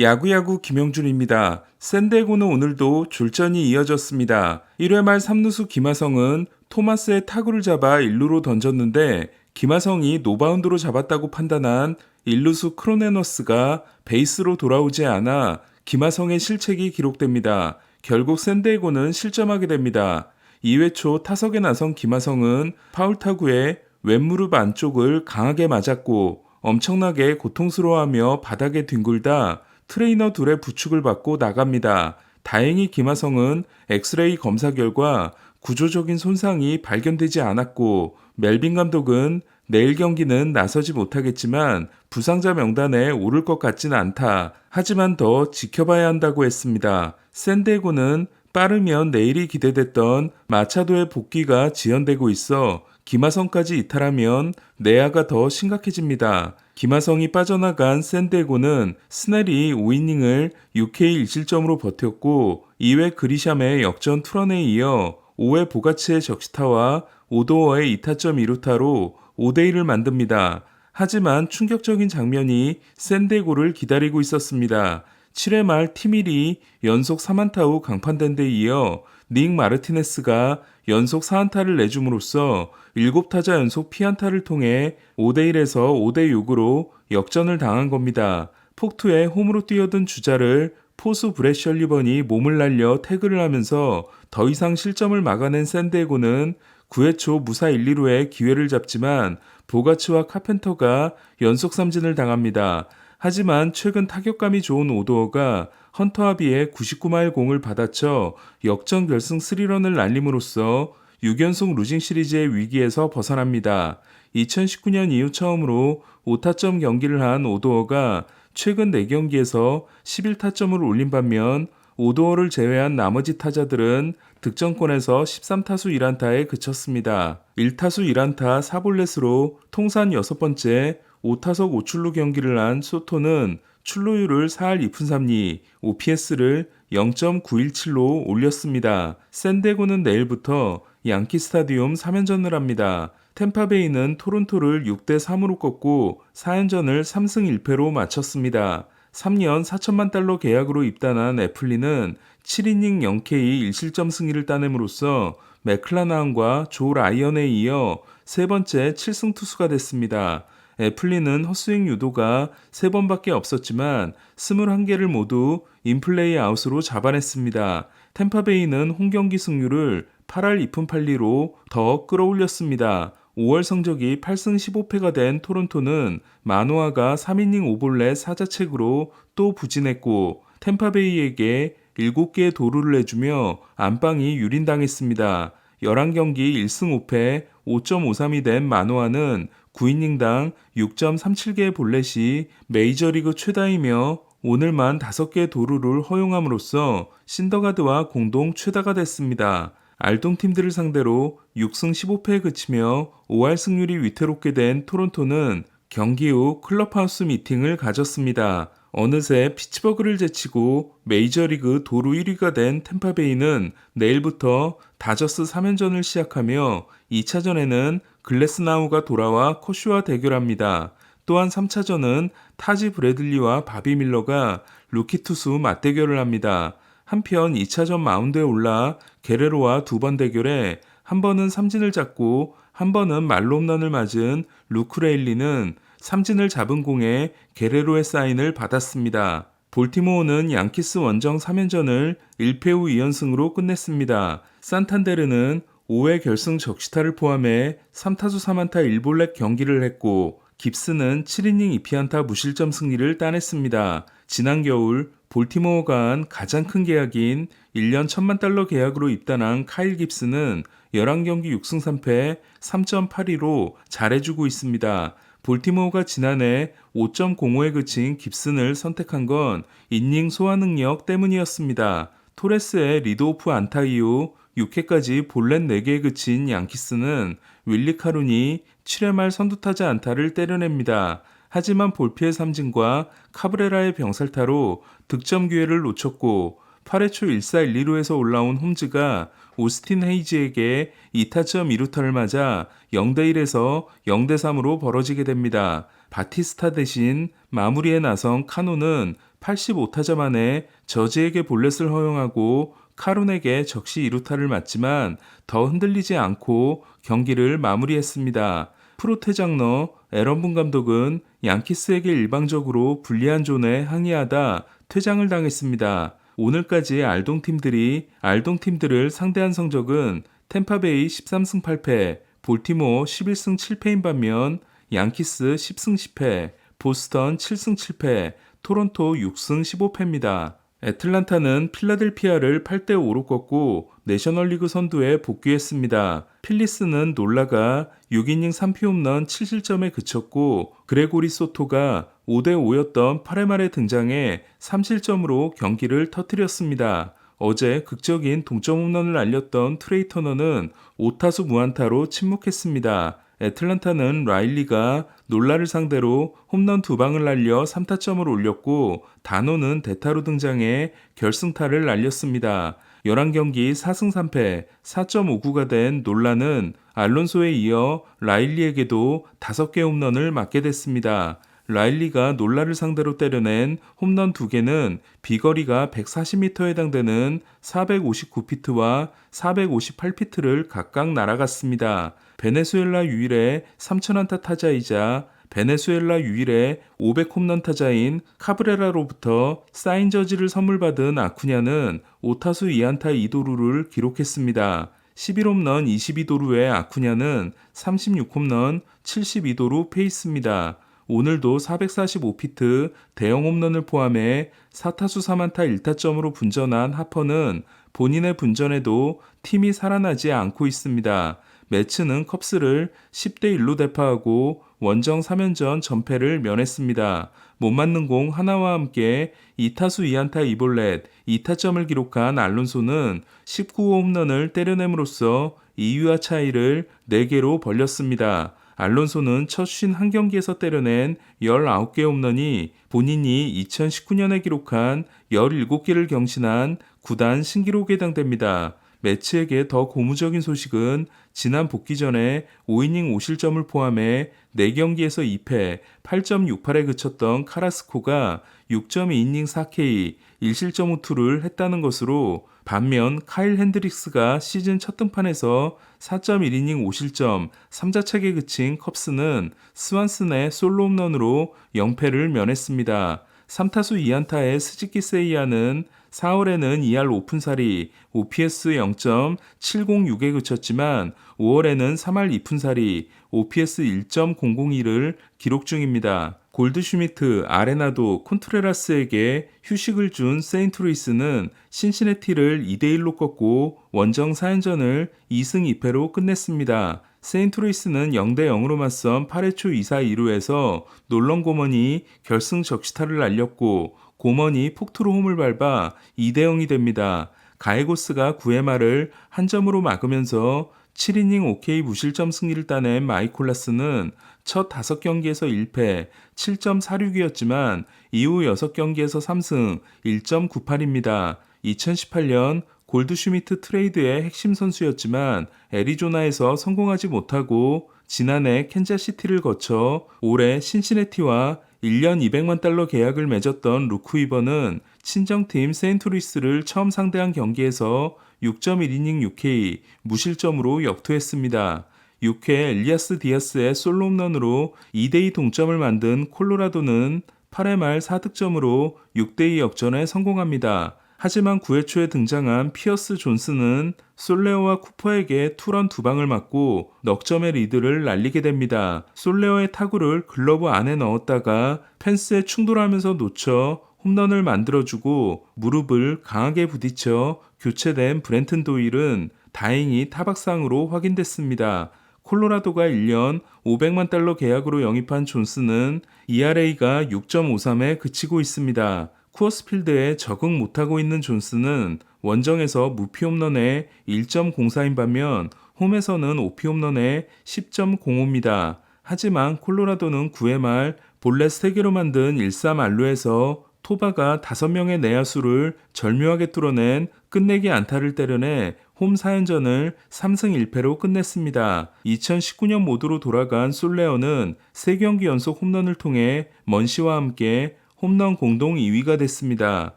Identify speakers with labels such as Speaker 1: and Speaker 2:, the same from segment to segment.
Speaker 1: 야구야구 김영준입니다. 샌디에고는 오늘도 졸전이 이어졌습니다. 1회 말 3루수 김하성은 토마스의 타구를 잡아 1루로 던졌는데 김하성이 노바운드로 잡았다고 판단한 1루수 크로네너스가 베이스로 돌아오지 않아 김하성의 실책이 기록됩니다. 결국 샌디에고는 실점하게 됩니다. 2회 초 타석에 나선 김하성은 파울 타구에 왼무릎 안쪽을 강하게 맞았고 엄청나게 고통스러워하며 바닥에 뒹굴다 트레이너 둘의 부축을 받고 나갑니다. 다행히 김하성은 엑스레이 검사 결과 구조적인 손상이 발견되지 않았고 멜빈 감독은 내일 경기는 나서지 못하겠지만 부상자 명단에 오를 것 같진 않다. 하지만 더 지켜봐야 한다고 했습니다. 샌디에고는 빠르면 내일이 기대됐던 마차도의 복귀가 지연되고 있어 김하성까지 이탈하면 내야가 더 심각해집니다. 김하성이 빠져나간 샌디에고는 스넬이 5이닝을 6K 1실점으로 버텼고 2회 그리샴의 역전 투런에 이어 5회 보가치의 적시타와 오도어의 2타점 2루타로 5대1을 만듭니다. 하지만 충격적인 장면이 샌디에고를 기다리고 있었습니다. 7회 말 팀1이 연속 3안타 후 강판된 데 이어 닉 마르티네스가 연속 4안타를 내줌으로써 7타자 연속 피안타를 통해 5대1에서 5대6으로 역전을 당한 겁니다. 폭투에 홈으로 뛰어든 주자를 포수 브렛 셜리번이 몸을 날려 태그를 하면서 더 이상 실점을 막아낸 샌디에고는 9회 초 무사 1, 2루에 기회를 잡지만 보가츠와 카펜터가 연속 삼진을 당합니다. 하지만 최근 타격감이 좋은 오도어가 헌터 하비의 99마일 공을 받아쳐 역전 결승 3런을 날림으로써 6연속 루징 시리즈의 위기에서 벗어납니다. 2019년 이후 처음으로 5타점 경기를 한 오도어가 최근 4경기에서 11타점을 올린 반면 오도어를 제외한 나머지 타자들은 득점권에서 13타수 1안타에 그쳤습니다. 1타수 1안타 4볼넷으로 통산 6번째 5타석 5출루 경기를 한 소토는 출루율을 4할 2푼 3리, OPS를 0.917로 올렸습니다. 샌디에고는 내일부터 양키 스타디움 3연전을 합니다. 템파베이는 토론토를 6대3으로 꺾고 4연전을 3승 1패로 마쳤습니다. 3년 4천만 달러 계약으로 입단한 애플리는 7이닝 0K 1실점 승리를 따냄으로써 맥클라나한과 조 라이언에 이어 세 번째 7승 투수가 됐습니다. 애플리는 헛스윙 유도가 3번밖에 없었지만 21개를 모두 인플레이 아웃으로 잡아냈습니다. 템파베이는 홈경기 승률을 8할 2푼 8리로 더 끌어올렸습니다. 5월 성적이 8승 15패가 된 토론토는 마노아가 3이닝 5볼넷 4자책으로 또 부진했고 템파베이에게 7개의 도루를 내주며 안방이 유린당했습니다. 11경기 1승 5패 5.53이 된 마노아는 9이닝당 6.37개의 볼넷이 메이저리그 최다이며 오늘만 5개의 도루를 허용함으로써 신더가드와 공동 최다가 됐습니다. 알동팀들을 상대로 6승 15패에 그치며 5할 승률이 위태롭게 된 토론토는 경기 후 클럽하우스 미팅을 가졌습니다. 어느새 피츠버그를 제치고 메이저리그 도루 1위가 된 템파베이는 내일부터 다저스 3연전을 시작하며 2차전에는 글래스나우가 돌아와 커쇼와 대결합니다. 또한 3차전은 타지 브래들리와 바비 밀러가 루키 투수 맞대결을 합니다. 한편 2차전 마운드에 올라 게레로와 두 번 대결해 한 번은 삼진을 잡고 한 번은 말로 홈런을 맞은 루크 레일리는 삼진을 잡은 공에 게레로의 사인을 받았습니다. 볼티모어는 양키스 원정 3연전을 1패 후 2연승으로 끝냈습니다. 산탄데르는 5회 결승 적시타를 포함해 3타수 3안타 1볼넷 경기를 했고 깁스는 7이닝 2피안타 무실점 승리를 따냈습니다. 지난 겨울 볼티모어가 한 가장 큰 계약인 1년 1천만 달러 계약으로 입단한 카일 깁스는 11경기 6승 3패 3.82로 잘해주고 있습니다. 볼티모어가 지난해 5.05에 그친 깁슨을 선택한 건 이닝 소화 능력 때문이었습니다. 토레스의 리드오프 안타 이후 6회까지 볼넷 4개에 그친 양키스는 윌리 카룬이 7회 말 선두타자 안타를 때려냅니다. 하지만 볼피의 삼진과 카브레라의 병살타로 득점 기회를 놓쳤고 8회 초 1사 1, 2루에서 올라온 홈즈가 오스틴 헤이지에게 2타점 2루타를 맞아 0대1에서 0대3으로 벌어지게 됩니다. 바티스타 대신 마무리에 나선 카노는 85타자 만에 저지에게 볼넷을 허용하고 카룬에게 적시 2루타를 맞지만 더 흔들리지 않고 경기를 마무리했습니다. 프로테 장너 에런 분 감독은 양키스에게 일방적으로 불리한 존에 항의하다 퇴장을 당했습니다. 오늘까지 알동팀들을 상대한 성적은 템파베이 13승 8패, 볼티모어 11승 7패인 반면 양키스 10승 10패, 보스턴 7승 7패, 토론토 6승 15패입니다. 애틀란타는 필라델피아를 8대5로 꺾고 내셔널리그 선두에 복귀했습니다. 필리스는 놀라가 6이닝 3피 홈런 7실점에 그쳤고 그레고리 소토가 5대5였던 8회 말에 등장해 3실점으로 경기를 터뜨렸습니다. 어제 극적인 동점 홈런을 날렸던 트레이 터너는 5타수 무안타로 침묵했습니다. 애틀란타는 라일리가 놀라를 상대로 홈런 2방을 날려 3타점을 올렸고 다노는 대타로 등장해 결승타를 날렸습니다. 11경기 4승 3패 4.59가 된 놀라는 알론소에 이어 라일리에게도 5개 홈런을 맞게 됐습니다. 라일리가 놀라를 상대로 때려낸 홈런 2개는 비거리가 140m에 해당되는 459피트와 458피트를 각각 날아갔습니다. 베네수엘라 유일의 3,000안타 타자이자 베네수엘라 유일의 500홈런 타자인 카브레라로부터 사인 저지를 선물 받은 아쿠냐는 5타수 2안타 2도루를 기록했습니다. 11홈런 22도루의 아쿠냐는 36홈런 72도루 페이스입니다. 오늘도 445피트 대형 홈런을 포함해 4타수 3안타 1타점으로 분전한 하퍼는 본인의 분전에도 팀이 살아나지 않고 있습니다. 매츠는 컵스를 10대1로 대파하고 원정 3연전 전패를 면했습니다. 못 맞는 공 하나와 함께 2타수 2안타 2볼넷 2타점을 기록한 알론소는 19호 홈런을 때려냄으로써 2위와 차이를 4개로 벌렸습니다. 알론소는 첫 51경기에서 때려낸 19개 홈런이 본인이 2019년에 기록한 17개를 경신한 구단 신기록에 해당됩니다. 매치에게 더 고무적인 소식은 지난 복귀 전에 5이닝 5실점을 포함해 4경기에서 2패 8.68에 그쳤던 카라스코가 6.2이닝 4K 1실점 호투를 했다는 것으로 반면 카일 핸드릭스가 시즌 첫 등판에서 4.1이닝 5실점 3자책에 그친 컵스는 스완슨의 솔로 홈런으로 0패를 면했습니다. 3타수 2안타의 스즈키 세이야는 4월에는 2할 오픈살이 OPS 0.706에 그쳤지만 5월에는 3할 2푼살이 OPS 1.002를 기록 중입니다. 골드슈미트, 아레나도, 콘트레라스에게 휴식을 준 세인트루이스는 신시내티를 2대1로 꺾고 원정 4연전을 2승 2패로 끝냈습니다. 세인트루이스는 0대0으로 맞선 8회 초 2사 2루에서 놀런 고먼이 결승 적시타를 날렸고 고먼이 폭투로 홈을 밟아 2대0이 됩니다. 가에고스가 9회 말을 한 점으로 막으면서 7이닝 OK 무실점 승리를 따낸 마이콜라스는 첫 5경기에서 1패 7.46이었지만 이후 6경기에서 3승 1.98입니다. 2018년 골드슈미트 트레이드의 핵심 선수였지만 애리조나에서 성공하지 못하고 지난해 캔자시티를 거쳐 올해 신시내티와 1년 200만 달러 계약을 맺었던 루크 위버는 친정팀 세인트루이스를 처음 상대한 경기에서 6.1이닝 6K 무실점으로 역투했습니다. 6회 엘리아스 디아스의 솔로 홈런으로 2대2 동점을 만든 콜로라도는 8회 말 4득점으로 6대2 역전에 성공합니다. 하지만 9회 초에 등장한 피어스 존슨은 솔레어와 쿠퍼에게 투런 2방을 맞고 넉점의 리드를 날리게 됩니다. 솔레어의 타구를 글러브 안에 넣었다가 펜스에 충돌하면서 놓쳐 홈런을 만들어주고 무릎을 강하게 부딪혀 교체된 브렌튼 도일은 다행히 타박상으로 확인됐습니다. 콜로라도가 1년 500만 달러 계약으로 영입한 존슨은 ERA가 6.53에 그치고 있습니다. 쿠어스필드에 적응 못하고 있는 존슨은 원정에서 무피 홈런에 1.04인 반면 홈에서는 오피 홈런에 10.05입니다. 하지만 콜로라도는 9회 말 볼넷 3개로 만든 1-3안루에서 토바가 5명의 내야수를 절묘하게 뚫어낸 끝내기 안타를 때려내 홈 4연전을 3승 1패로 끝냈습니다. 2019년 모드로 돌아간 솔레어는 3경기 연속 홈런을 통해 먼시와 함께 홈런 공동 2위가 됐습니다.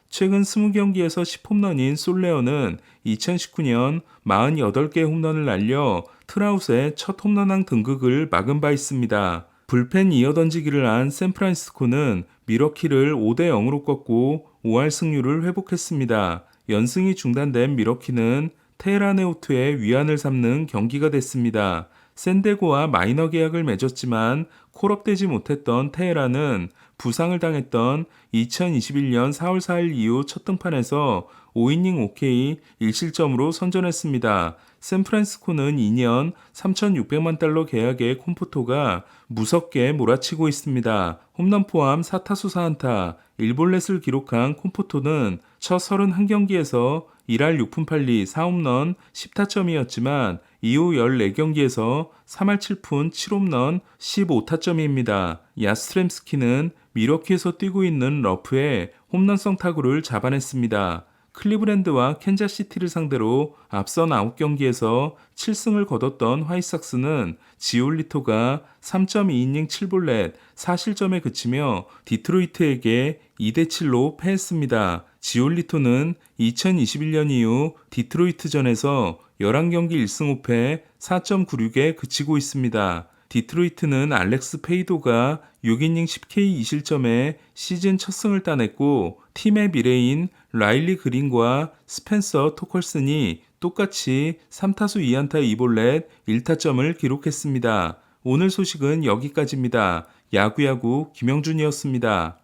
Speaker 1: 최근 20경기에서 10홈런인 솔레어는 2019년 48개 홈런을 날려 트라웃의 첫 홈런왕 등극을 막은 바 있습니다. 불펜 이어던지기를 한 샌프란시스코는 미러키를 5대 0으로 꺾고 5할 승률을 회복했습니다. 연승이 중단된 미러키는 테헤란에오투의 위안을 삼는 경기가 됐습니다. 샌디에고와 마이너 계약을 맺었지만 콜업되지 못했던 테헤란은 부상을 당했던 2021년 4월 4일 이후 첫 등판에서 5이닝 5K 1실점으로 선전했습니다. 샌프란시스코는 2년 3,600만 달러 계약의 콤포토가 무섭게 몰아치고 있습니다. 홈런 포함 4타수 4안타, 1볼넷을 기록한 콤포토는 첫 31경기에서 1할 6푼 8리 4홈런 10타점이었지만 이후 14경기에서 3할 7푼 7홈런 15타점입니다. 야스트렘스키는 미러키에서 뛰고 있는 러프에 홈런성 타구를 잡아냈습니다. 클리브랜드와 캔자시티를 상대로 앞선 9경기에서 7승을 거뒀던 화이삭스는 지올리토가 3.2이닝 7볼넷 4실점에 그치며 디트로이트에게 2대7로 패했습니다. 지올리토는 2021년 이후 디트로이트전에서 11경기 1승 5패 4.96에 그치고 있습니다. 디트로이트는 알렉스 페이도가 6이닝 10K 2실점에 시즌 첫 승을 따냈고 팀의 미래인 라일리 그린과 스펜서 토컬슨이 똑같이 3타수 2안타 2볼넷 1타점을 기록했습니다. 오늘 소식은 여기까지입니다. 야구야구 김영준이었습니다.